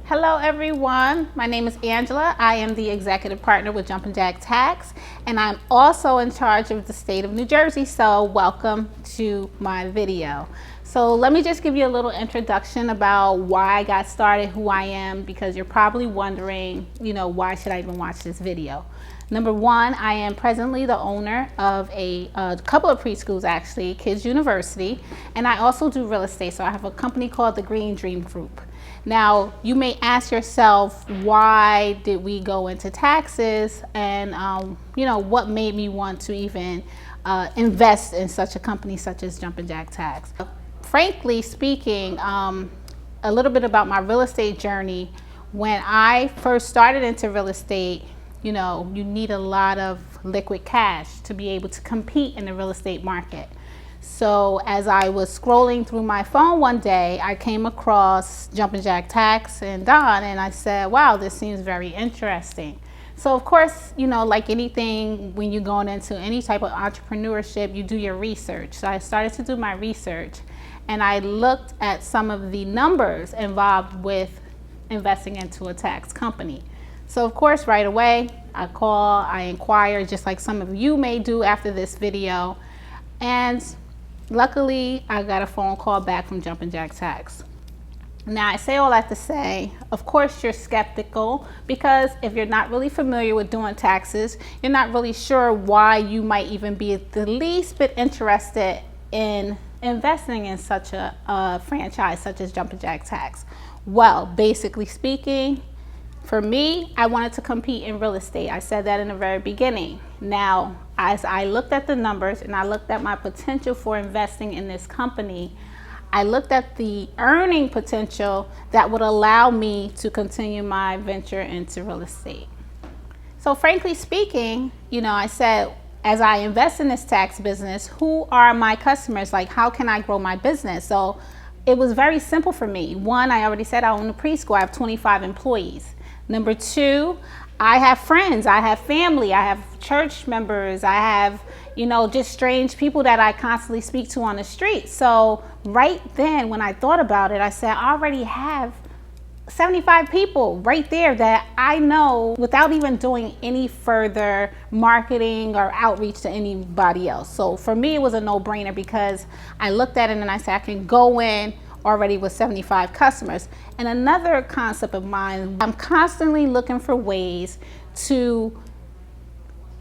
Hello everyone, my name is Angela. I am the executive partner with Jumpin' Jack Tax, and I'm also in charge of the state of New Jersey, so welcome to my video. So let me just give you a little introduction about why I got started, who I am, because you're probably wondering, why should I even watch this video? Number one, I am presently the owner of a couple of preschools, actually, Kids University, and I also do real estate. So I have a company called the Green Dream Group. Now, you may ask yourself, why did we go into taxes, and what made me want to even invest in such a company such as Jumpin' Jack Tax? Frankly speaking, a little bit about my real estate journey. When I first started into real estate, you need a lot of liquid cash to be able to compete in the real estate market. So as I was scrolling through my phone one day, I came across Jumpin' Jack Tax and Don, and I said, wow, this seems very interesting. So of course, like anything, when you're going into any type of entrepreneurship, you do your research. So I started to do my research, and I looked at some of the numbers involved with investing into a tax company. So of course, right away, I inquire, just like some of you may do after this video. And luckily, I got a phone call back from Jumpin' Jack Tax. Now, I say all that to say, of course, you're skeptical, because if you're not really familiar with doing taxes, you're not really sure why you might even be the least bit interested in investing in such a franchise such as Jumpin' Jack Tax. Well, basically speaking, for me, I wanted to compete in real estate. I said that in the very beginning. Now, as I looked at the numbers and I looked at my potential for investing in this company, I looked at the earning potential that would allow me to continue my venture into real estate. So frankly speaking, I said, as I invest in this tax business, who are my customers? Like, how can I grow my business? So it was very simple for me. One, I already said I own a preschool. I have 25 employees. Number two, I have friends, I have family, I have church members, I have, just strange people that I constantly speak to on the street. So right then, when I thought about it, I said, I already have 75 people right there that I know without even doing any further marketing or outreach to anybody else. So for me, it was a no-brainer, because I looked at it and I said, I can go in already with 75 customers. And another concept of mine, I'm constantly looking for ways to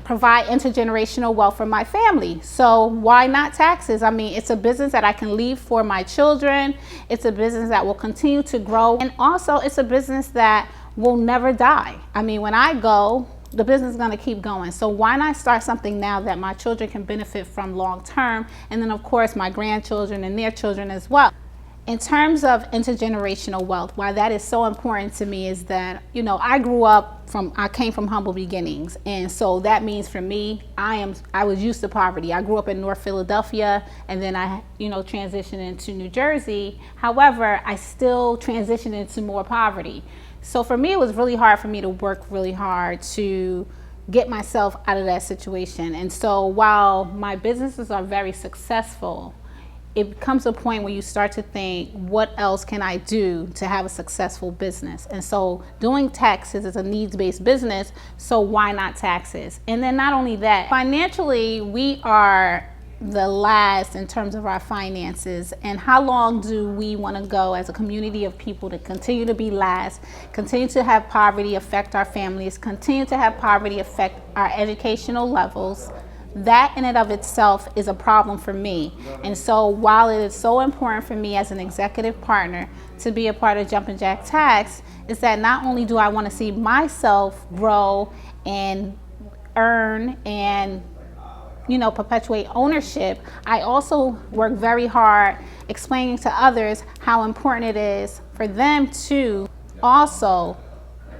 provide intergenerational wealth for my family. So why not taxes? I mean, it's a business that I can leave for my children. It's a business that will continue to grow. And also it's a business that will never die. I mean, when I go, the business is going to keep going. So why not start something now that my children can benefit from long term? And then of course my grandchildren and their children as well. In terms of intergenerational wealth, why that is so important to me is that, I came from humble beginnings. And so that means for me, I was used to poverty. I grew up in North Philadelphia, and then I, transitioned into New Jersey. However, I still transitioned into more poverty. So for me, it was really hard for me to work really hard to get myself out of that situation. And so while my businesses are very successful, it comes a point where you start to think, what else can I do to have a successful business? And so doing taxes is a needs-based business, so why not taxes? And then not only that, financially, we are the last in terms of our finances. And how long do we want to go as a community of people to continue to be last, continue to have poverty affect our families, continue to have poverty affect our educational levels? That in and of itself is a problem for me. And so while it is so important for me as an executive partner to be a part of Jumpin' Jack Tax, is that not only do I want to see myself grow and earn and perpetuate ownership, I also work very hard explaining to others how important it is for them to also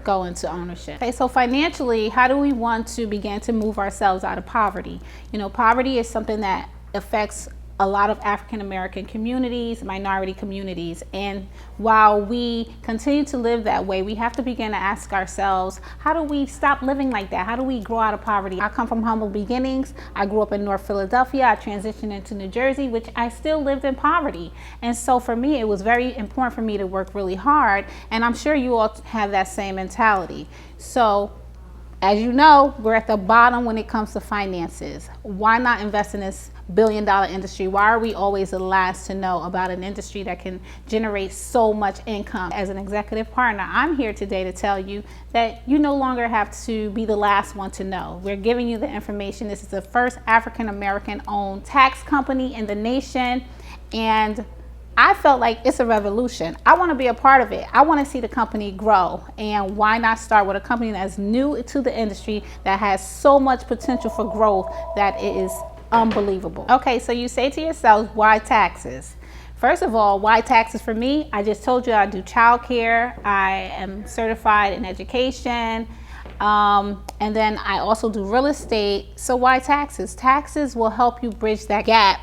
go into ownership. Okay, so financially, how do we want to begin to move ourselves out of poverty? Poverty is something that affects a lot of African American communities, minority communities. And while we continue to live that way, we have to begin to ask ourselves, how do we stop living like that? How do we grow out of poverty? I come from humble beginnings. I grew up in North Philadelphia. I transitioned into New Jersey, which I still lived in poverty. And so for me, it was very important for me to work really hard. And I'm sure you all have that same mentality. So as you know, we're at the bottom when it comes to finances. Why not invest in this billion-dollar industry? Why are we always the last to know about an industry that can generate so much income? As an executive partner, I'm here today to tell you that you no longer have to be the last one to know. We're giving you the information. This is the first African-American owned tax company in the nation, and I felt like it's a revolution. I want to be a part of it. I want to see the company grow. And why not start with a company that's new to the industry that has so much potential for growth that it is unbelievable? Okay, so you say to yourself, why taxes? First of all, why taxes for me? I just told you I do childcare. I am certified in education. And then I also do real estate. So why taxes? Taxes will help you bridge that gap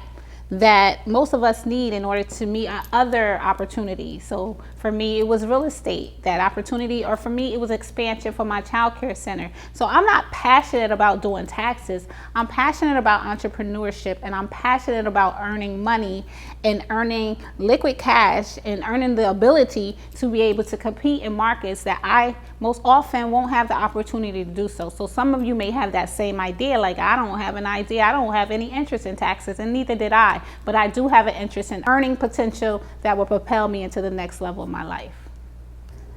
that most of us need in order to meet other opportunities. So for me, it was real estate, that opportunity, or for me, it was expansion for my child care center. So I'm not passionate about doing taxes. I'm passionate about entrepreneurship, and I'm passionate about earning money and earning liquid cash and earning the ability to be able to compete in markets that I most often won't have the opportunity to do so. So some of you may have that same idea, like I don't have an idea, I don't have any interest in taxes, and neither did I. But I do have an interest in earning potential that will propel me into the next level of my life.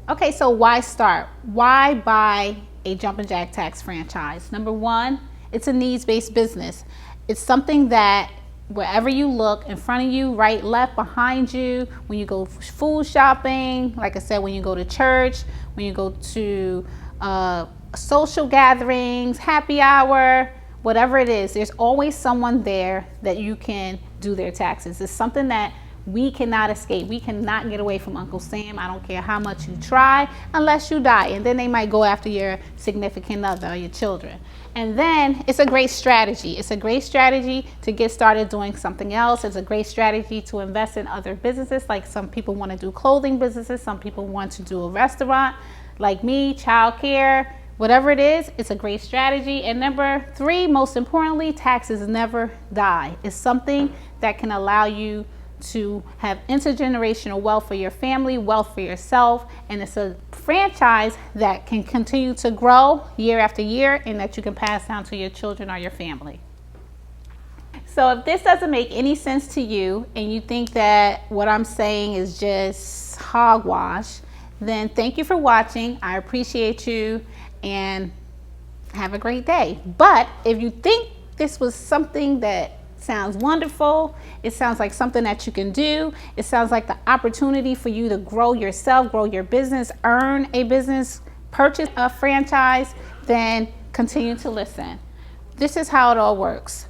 Okay, so why start? Why buy a Jumpin' Jack Tax franchise? Number one, it's a needs-based business. It's something that wherever you look, in front of you, right, left, behind you, when you go food shopping, like I said, when you go to church, when you go to social gatherings, happy hour, whatever it is, there's always someone there that you can do their taxes. It's something that we cannot escape. We cannot get away from Uncle Sam. I don't care how much you try, unless you die. And then they might go after your significant other or your children. And then it's a great strategy. It's a great strategy to get started doing something else. It's a great strategy to invest in other businesses. Like some people want to do clothing businesses. Some people want to do a restaurant. Like me, childcare. Whatever it is, it's a great strategy. And number three, most importantly, taxes never die. It's something that can allow you to have intergenerational wealth for your family, wealth for yourself, and it's a franchise that can continue to grow year after year and that you can pass down to your children or your family. So if this doesn't make any sense to you and you think that what I'm saying is just hogwash, then thank you for watching. I appreciate you and have a great day. But if you think this was something that sounds wonderful, it sounds like something that you can do, it sounds like the opportunity for you to grow yourself, grow your business, earn a business, purchase a franchise, then continue to listen. This is how it all works.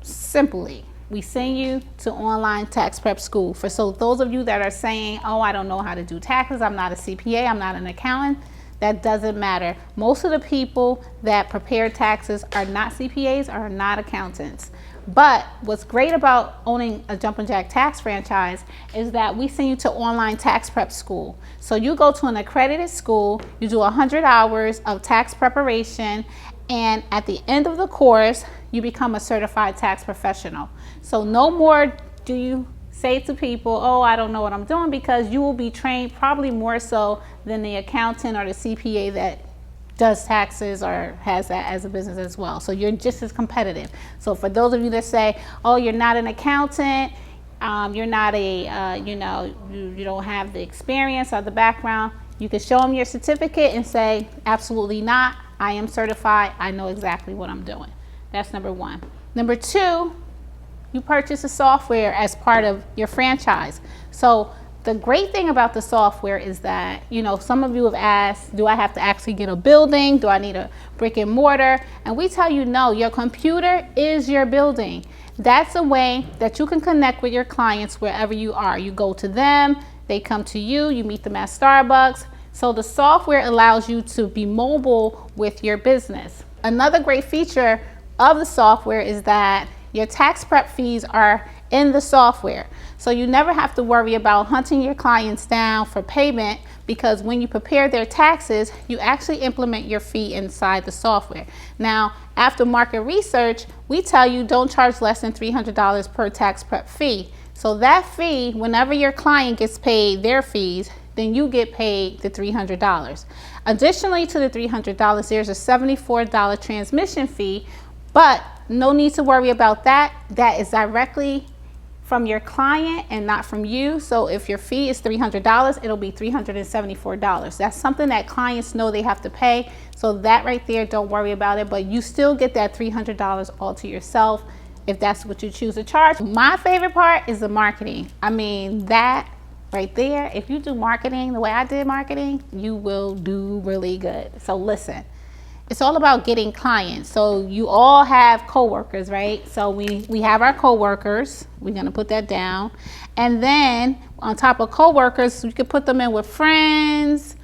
Simply, we send you to online tax prep school. So those of you that are saying, oh, I don't know how to do taxes, I'm not a CPA, I'm not an accountant, that doesn't matter. Most of the people that prepare taxes are not CPAs, are not accountants. But what's great about owning a Jumpin' Jack Tax franchise is that we send you to online tax prep school. So you go to an accredited school, you do 100 hours of tax preparation, and at the end of the course, you become a certified tax professional. So no more do you say to people, oh, I don't know what I'm doing, because you will be trained probably more so than the accountant or the CPA that does taxes or has that as a business as well. So you're just as competitive. So for those of you that say, oh, you're not an accountant, you're not a, you don't have the experience or the background, you can show them your certificate and say, absolutely not. I am certified. I know exactly what I'm doing. That's number one. Number two, you purchase a software as part of your franchise. So the great thing about the software is that, some of you have asked, do I have to actually get a building? Do I need a brick and mortar? And we tell you, no, your computer is your building. That's a way that you can connect with your clients wherever you are. You go to them, they come to you, you meet them at Starbucks. So the software allows you to be mobile with your business. Another great feature of the software is that Your tax prep fees are in the software. So you never have to worry about hunting your clients down for payment, because when you prepare their taxes, you actually implement your fee inside the software. Now, after market research, we tell you don't charge less than $300 per tax prep fee. So that fee, whenever your client gets paid their fees, then you get paid the $300. Additionally to the $300, there's a $74 transmission fee, but no need to worry about that. That is directly from your client and not from you. So if your fee is $300, it'll be $374. That's something that clients know they have to pay. So that right there, don't worry about it, but you still get that $300 all to yourself if that's what you choose to charge. My favorite part is the marketing. I mean, that right there, if you do marketing the way I did marketing, you will do really good. So listen, it's all about getting clients. So you all have coworkers, right? So we have our coworkers. We're gonna put that down. And then on top of coworkers, we could put them in with friends.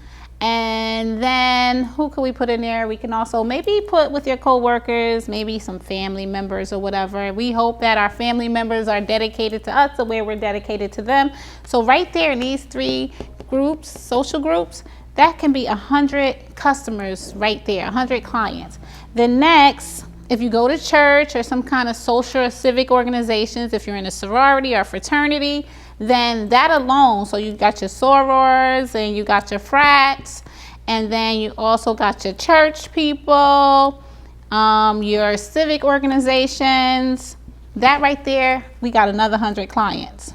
And then who can we put in there? We can also maybe put with your coworkers, maybe some family members or whatever. We hope that our family members are dedicated to us the way we're dedicated to them. So right there in these three groups, social groups, that can be 100 customers right there, 100 clients. Then next, if you go to church or some kind of social or civic organizations, if you're in a sorority or fraternity, then that alone, so you got your sorors and you got your frats, and then you also got your church people, your civic organizations, that right there, we got another 100 clients.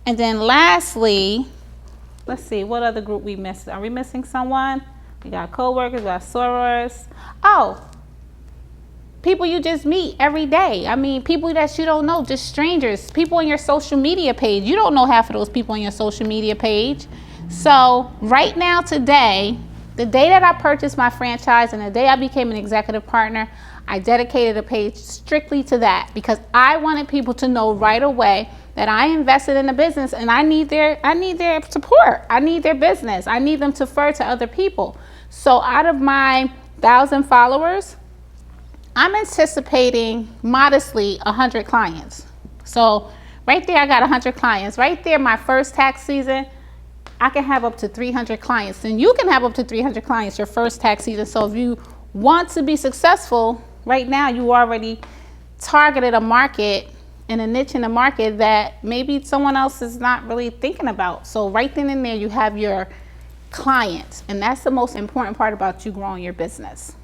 And then lastly, let's see, what other group we missed? Are we missing someone? We got coworkers, we got sorors. Oh, people you just meet every day. I mean, people that you don't know, just strangers, people on your social media page. You don't know half of those people on your social media page. So right now, today, the day that I purchased my franchise and the day I became an executive partner, I dedicated a page strictly to that, because I wanted people to know right away that I invested in the business and I need their support. I need their business. I need them to refer to other people. So out of my 1,000 followers, I'm anticipating modestly 100 clients. So right there, I got 100 clients. Right there, my first tax season, I can have up to 300 clients. And you can have up to 300 clients your first tax season. So if you want to be successful, right now you already targeted a market and a niche in the market that maybe someone else is not really thinking about. So right then and there, you have your clients. And that's the most important part about you growing your business.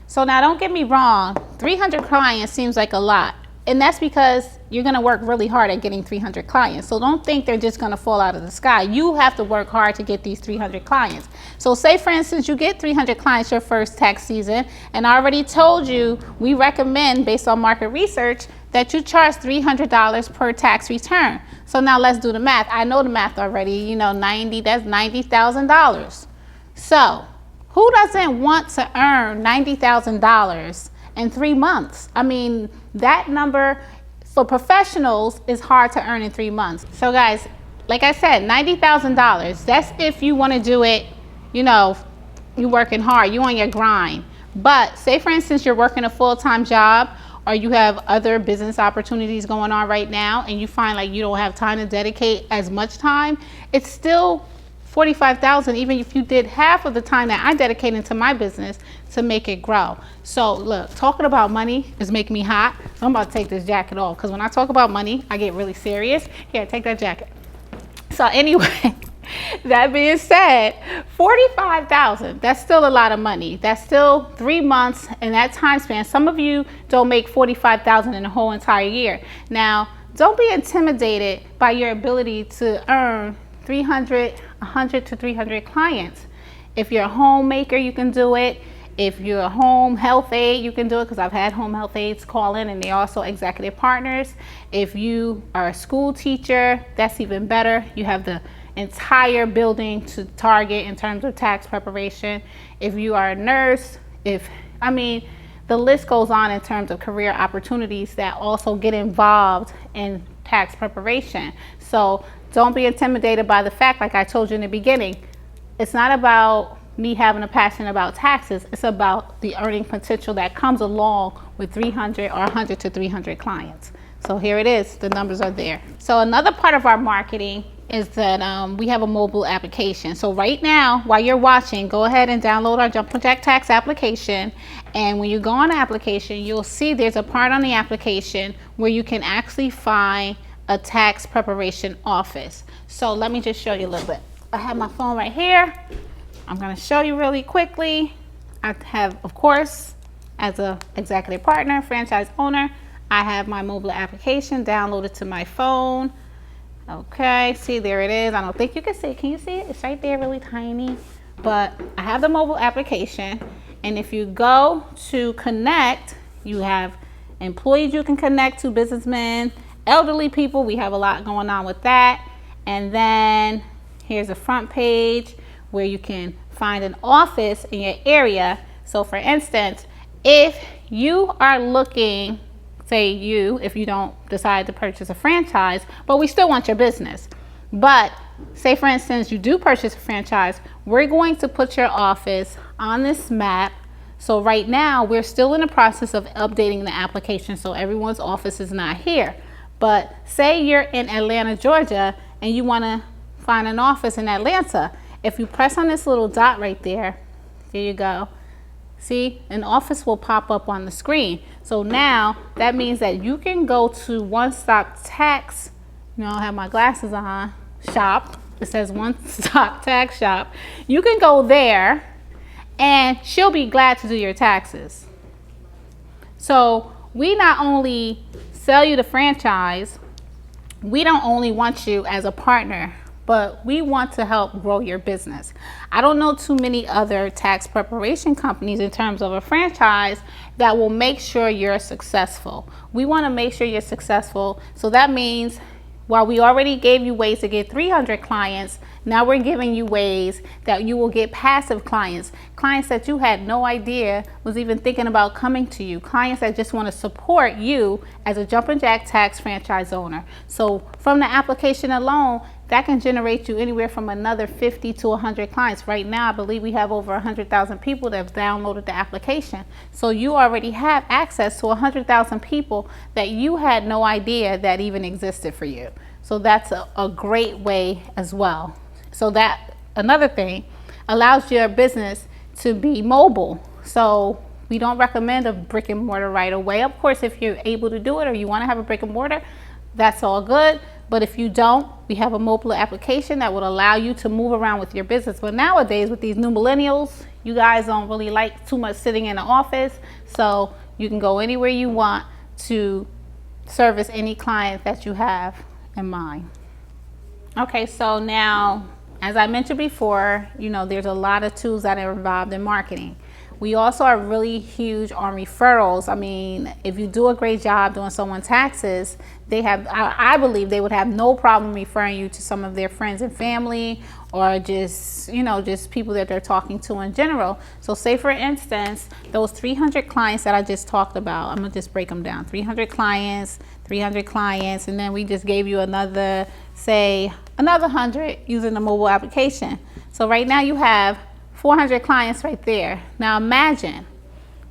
So now don't get me wrong, 300 clients seems like a lot. And that's because you're gonna work really hard at getting 300 clients. So don't think they're just gonna fall out of the sky. You have to work hard to get these 300 clients. So say for instance, you get 300 clients your first tax season, and I already told you, we recommend based on market research that you charge $300 per tax return. So now let's do the math. I know the math already, you know, that's $90,000. So who doesn't want to earn $90,000 in 3 months? I mean, that number for professionals is hard to earn in 3 months. So guys, like I said, $90,000, that's if you want to do it, you know, you're working hard, you're on your grind. But say for instance, you're working a full-time job, or you have other business opportunities going on right now, and you find like you don't have time to dedicate as much time, it's still $45,000, even if you did half of the time that I dedicated to my business to make it grow. So look, talking about money is making me hot. So I'm about to take this jacket off, because when I talk about money, I get really serious. Here, take that jacket. So anyway, that being said, $45,000, that's still a lot of money. That's still 3 months in that time span. Some of you don't make $45,000 in a whole entire year. Now, don't be intimidated by your ability to earn 100 to 300 clients. If you're a homemaker, you can do it. If you're a home health aide, you can do it, because I've had home health aides call in and they're also executive partners. If you are a school teacher, that's even better. You have the entire building to target in terms of tax preparation. If you are a nurse, the list goes on in terms of career opportunities that also get involved in tax preparation. So don't be intimidated by the fact, like I told you in the beginning, it's not about me having a passion about taxes. It's about the earning potential that comes along with 300 or 100 to 300 clients. So here it is, the numbers are there. So another part of our marketing is that we have a mobile application. So right now, while you're watching, go ahead and download our Jumpin' Jack Tax application. And when you go on the application, you'll see there's a part on the application where you can actually find a tax preparation office. So let me just show you a little bit. I have my phone right here. I'm going to show you really quickly. I have, of course, as an executive partner, franchise owner, I have my mobile application downloaded to my phone. Okay, see, there it is. I don't think you can see it. Can you see it? It's right there, really tiny. But I have the mobile application. And if you go to connect, you have employees you can connect to, businessmen, elderly people. We have a lot going on with that. And then here's a front page where you can find an office in your area. So for instance, if you are looking, say if you don't decide to purchase a franchise, but we still want your business. But say for instance, you do purchase a franchise, we're going to put your office on this map. So right now we're still in the process of updating the application, so everyone's office is not here. But say you're in Atlanta, Georgia, and you want to find an office in Atlanta. If you press on this little dot right there, there you go. See, an office will pop up on the screen. So now that means that you can go to One Stop Tax, I have my glasses on, shop. It says One Stop Tax Shop. You can go there and she'll be glad to do your taxes. So we not only sell you the franchise, we don't only want you as a partner, but we want to help grow your business. I don't know too many other tax preparation companies in terms of a franchise that will make sure you're successful. We want to make sure you're successful. So that means while we already gave you ways to get 300 clients, now we're giving you ways that you will get passive clients, clients that you had no idea was even thinking about coming to you, clients that just want to support you as a Jumpin' Jack Tax franchise owner. So from the application alone, that can generate you anywhere from another 50 to 100 clients. Right now, I believe we have over 100,000 people that have downloaded the application. So you already have access to 100,000 people that you had no idea that even existed for you. So that's a great way as well. So that, another thing, allows your business to be mobile. So we don't recommend a brick and mortar right away. Of course, if you're able to do it or you want to have a brick and mortar, that's all good. But if you don't, we have a mobile application that would allow you to move around with your business. But nowadays, with these new millennials, you guys don't really like too much sitting in the office. So you can go anywhere you want to service any client that you have in mind. Okay, so now, as I mentioned before, there's a lot of tools that are involved in marketing. We also are really huge on referrals. I mean, if you do a great job doing someone's taxes, I believe they would have no problem referring you to some of their friends and family, or just people that they're talking to in general. So say for instance, those 300 clients that I just talked about, I'm gonna just break them down. 300 clients, and then we just gave you another 100 using the mobile application. So right now you have 400 clients right there. Now imagine,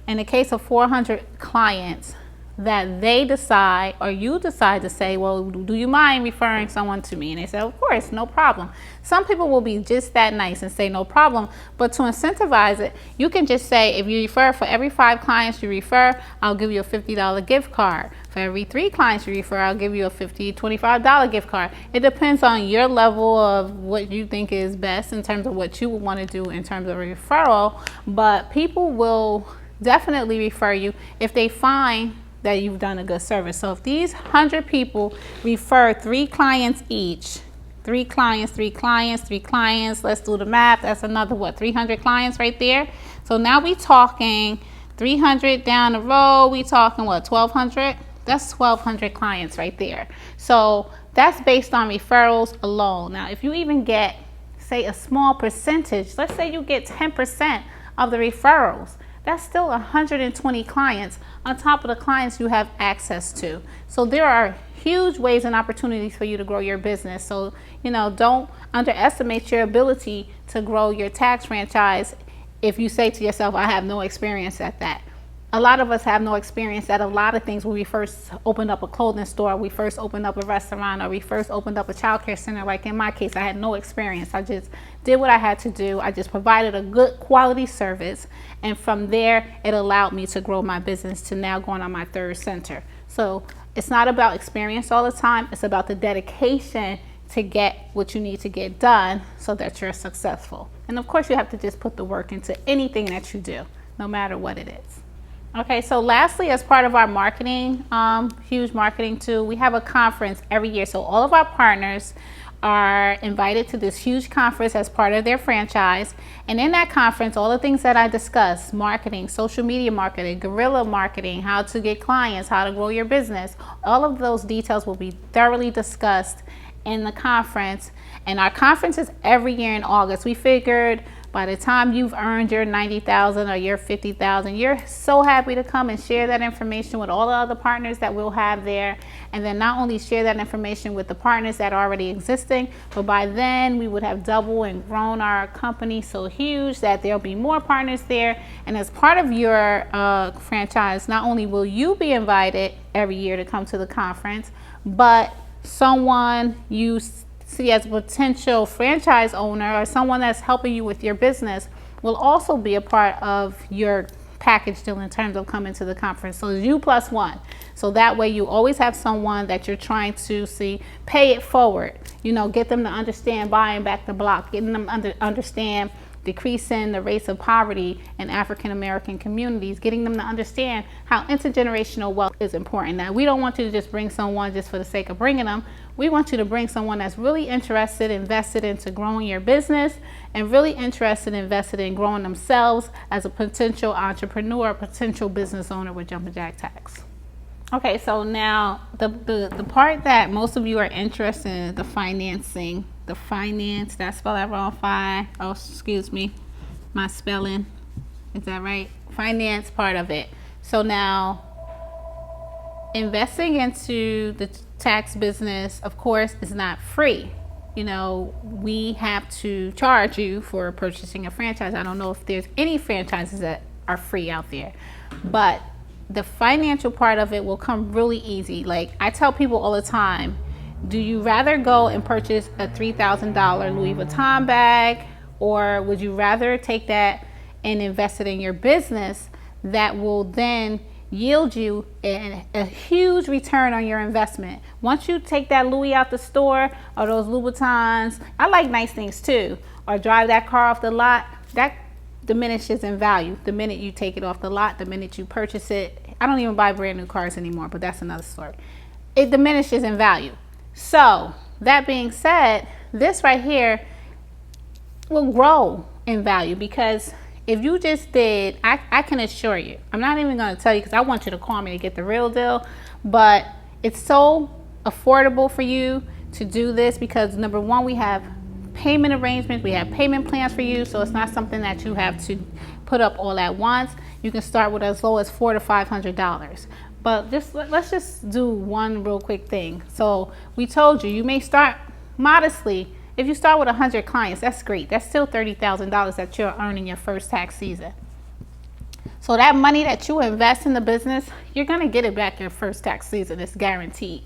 in the case of 400 clients, that they decide, or you decide to say, well, do you mind referring someone to me? And they say, of course, no problem. Some people will be just that nice and say no problem, but to incentivize it, you can just say, if you refer, for every 5 clients you refer, I'll give you a $50 gift card. For every 3 clients you refer, I'll give you a $25 gift card. It depends on your level of what you think is best in terms of what you would want to do in terms of a referral, but people will definitely refer you if they find that you've done a good service. So if these 100 people refer 3 clients each, 3 clients, let's do the math. That's another, 300 clients right there. So now we talking 300 down the road, we talking 1,200? That's 1,200 clients right there. So that's based on referrals alone. Now, if you even get, say, a small percentage, let's say you get 10% of the referrals, That's still 120 clients on top of the clients you have access to. So there are huge ways and opportunities for you to grow your business. So, don't underestimate your ability to grow your tax franchise if you say to yourself, I have no experience at that. A lot of us have no experience at a lot of things when we first opened up a clothing store, we first opened up a restaurant, or we first opened up a childcare center. Like in my case, I had no experience. I just did what I had to do. I just provided a good quality service. And from there, it allowed me to grow my business to now going on my third center. So it's not about experience all the time. It's about the dedication to get what you need to get done so that you're successful. And of course, you have to just put the work into anything that you do, no matter what it is. Okay, so lastly, as part of our marketing, huge marketing tool, we have a conference every year. So all of our partners are invited to this huge conference as part of their franchise. And in that conference, all the things that I discussed, marketing, social media marketing, guerrilla marketing, how to get clients, how to grow your business, all of those details will be thoroughly discussed in the conference. And our conference is every year in August. We figured by the time you've earned your $90,000 or your $50,000, you're so happy to come and share that information with all the other partners that we'll have there. And then not only share that information with the partners that are already existing, but by then we would have doubled and grown our company so huge that there'll be more partners there. And as part of your franchise, not only will you be invited every year to come to the conference, but someone you see as a potential franchise owner or someone that's helping you with your business will also be a part of your package deal in terms of coming to the conference. So it's you plus one. So that way you always have someone that you're trying to see pay it forward. Get them to understand buying back the block, getting them understand decreasing the rates of poverty in African American communities, getting them to understand how intergenerational wealth is important. Now, we don't want you to just bring someone just for the sake of bringing them. We want you to bring someone that's really interested, invested into growing your business, and really interested, invested in growing themselves as a potential entrepreneur, potential business owner with Jumpin' Jack Tax. Okay, so now the part that most of you are interested in, the financing. The finance, did I spell that wrong? Oh, excuse me, my spelling. Is that right? Finance part of it. So now, investing into the tax business, of course, is not free. We have to charge you for purchasing a franchise. I don't know if there's any franchises that are free out there, but the financial part of it will come really easy. Like I tell people all the time, do you rather go and purchase a $3,000 Louis Vuitton bag, or would you rather take that and invest it in your business that will then yield you a huge return on your investment? Once you take that Louis out the store or those Louboutins, I like nice things too, or drive that car off the lot, that diminishes in value the minute you take it off the lot, the minute you purchase it. I don't even buy brand new cars anymore, but that's another story. It diminishes in value. So that being said, this right here will grow in value, because if you just did, I can assure you, I'm not even going to tell you because I want you to call me to get the real deal, but it's so affordable for you to do this because number one, we have payment arrangements, we have payment plans for you, so it's not something that you have to put up all at once. You can start with as low as $400 to $500. But let's just do one real quick thing. So we told you may start modestly. If you start with 100 clients, that's great. That's still $30,000 that you're earning your first tax season. So that money that you invest in the business, you're going to get it back your first tax season. It's guaranteed.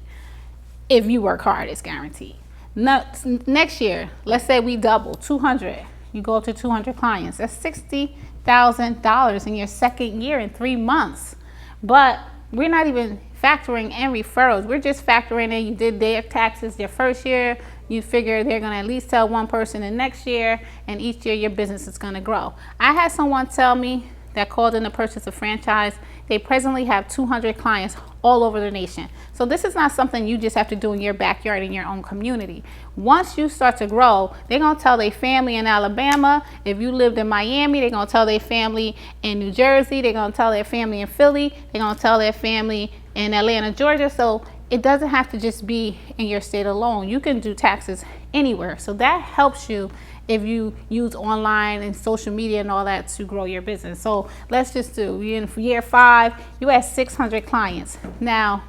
If you work hard, it's guaranteed. Next year, let's say we double, 200. You go up to 200 clients. That's $60,000 in your second year in 3 months. But we're not even factoring in referrals. We're just factoring in you did their taxes their first year. You figure they're going to at least tell one person the next year, and each year your business is going to grow. I had someone tell me that called in to purchase a franchise. They presently have 200 clients all over the nation. So this is not something you just have to do in your backyard in your own community. Once you start to grow, they're going to tell their family in Alabama. If you lived in Miami, they're going to tell their family in New Jersey. They're going to tell their family in Philly. They're going to tell their family in Atlanta, Georgia. So it doesn't have to just be in your state alone. You can do taxes anywhere. So that helps you if you use online and social media and all that to grow your business. So let's just do, in year 5, you had 600 clients. Now,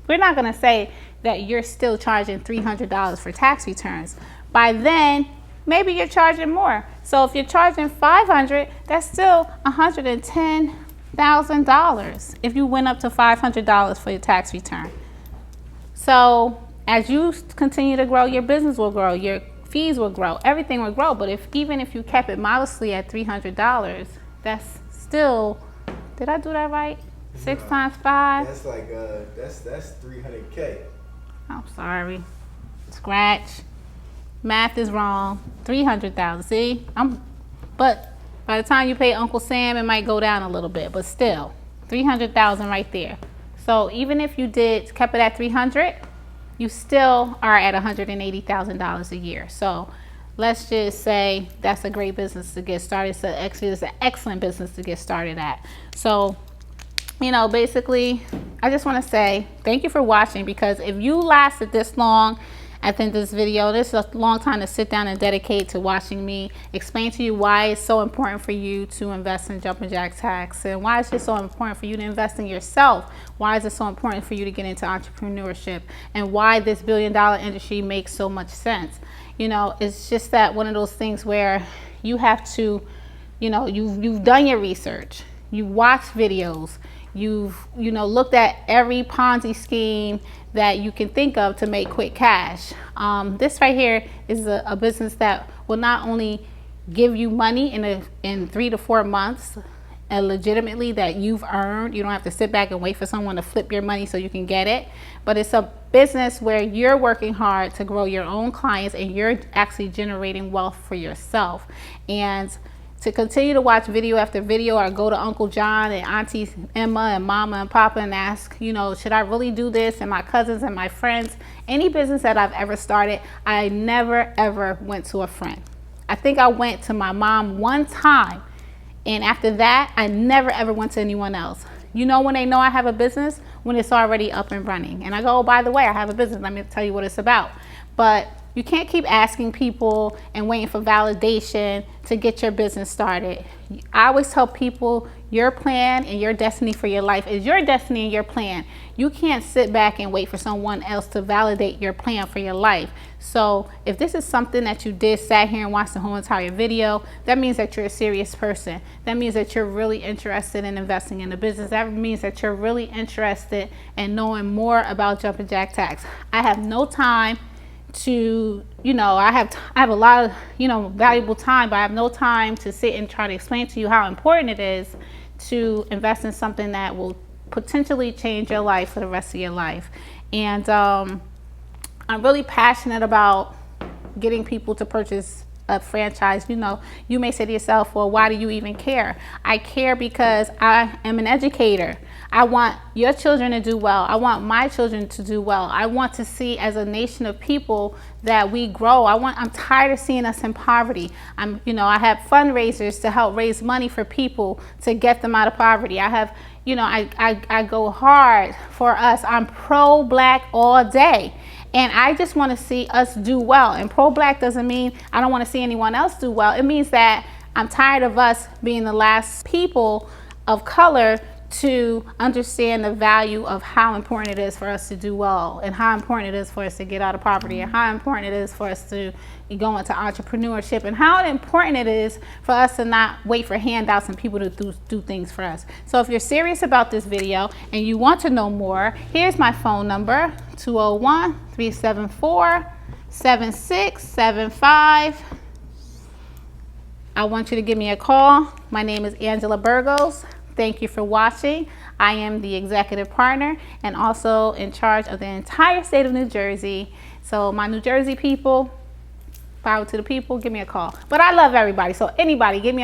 we're not going to say that you're still charging $300 for tax returns. By then, maybe you're charging more. So if you're charging $500, that's still $110,000 if you went up to $500 for your tax return. So as you continue to grow, your business will grow, your fees will grow, everything will grow. But even if you kept it modestly at $300, that's still, did I do that right? 6 times 5? That's like that's 300K. I'm sorry. Scratch. Math is wrong. 300,000. See? But by the time you pay Uncle Sam, it might go down a little bit, but still, 300,000 right there. So even if you kept it at 300, you still are at $180,000 a year. So let's just say that's a great business to get started. So actually, it's an excellent business to get started at. So, basically, I just want to say thank you for watching, because if you lasted this long at the end of this video, this is a long time to sit down and dedicate to watching me explain to you why it's so important for you to invest in Jumpin' Jack Tax, and why it's just so important for you to invest in yourself. Why is it so important for you to get into entrepreneurship, and why this billion-dollar industry makes so much sense. It's just that one of those things where you have to, you've done your research, you watched videos, you've looked at every Ponzi scheme that you can think of to make quick cash. This right here is a business that will not only give you money in 3 to 4 months, legitimately, that you've earned. You don't have to sit back and wait for someone to flip your money so you can get it. But it's a business where you're working hard to grow your own clients, and you're actually generating wealth for yourself. And to continue to watch video after video, or go to Uncle John and Auntie Emma and Mama and Papa and ask, should I really do this? And my cousins and my friends. Any business that I've ever started, I never ever went to a friend. I think I went to my mom one time, and after that, I never ever went to anyone else. When they know I have a business? When it's already up and running. And I go, oh, by the way, I have a business. Let me tell you what it's about. But you can't keep asking people and waiting for validation to get your business started. I always tell people, your plan and your destiny for your life is your destiny and your plan. You can't sit back and wait for someone else to validate your plan for your life. So if this is something that you sat here and watched the whole entire video, that means that you're a serious person. That means that you're really interested in investing in the business. That means that you're really interested in knowing more about Jumpin' Jack Tax. I have no time to, I have a lot of, valuable time, but I have no time to sit and try to explain to you how important it is to invest in something that will potentially change your life for the rest of your life. And I'm really passionate about getting people to purchase a franchise. You may say to yourself, well, why do you even care? I care because I am an educator. I want your children to do well. I want my children to do well. I want to see, as a nation of people, that we grow. I'm tired of seeing us in poverty. I have fundraisers to help raise money for people to get them out of poverty. I have, I go hard for us. I'm pro-Black all day. And I just want to see us do well. And pro-Black doesn't mean I don't want to see anyone else do well. It means that I'm tired of us being the last people of color to understand the value of how important it is for us to do well, and how important it is for us to get out of poverty, and how important it is for us to go into entrepreneurship, and how important it is for us to not wait for handouts and people to do things for us. So if you're serious about this video and you want to know more, here's my phone number, 201-374-7675. I want you to give me a call. My name is Angela Burgos. Thank you for watching. I am the executive partner and also in charge of the entire state of New Jersey. So my New Jersey people, power to the people, give me a call. But I love everybody, so anybody, give me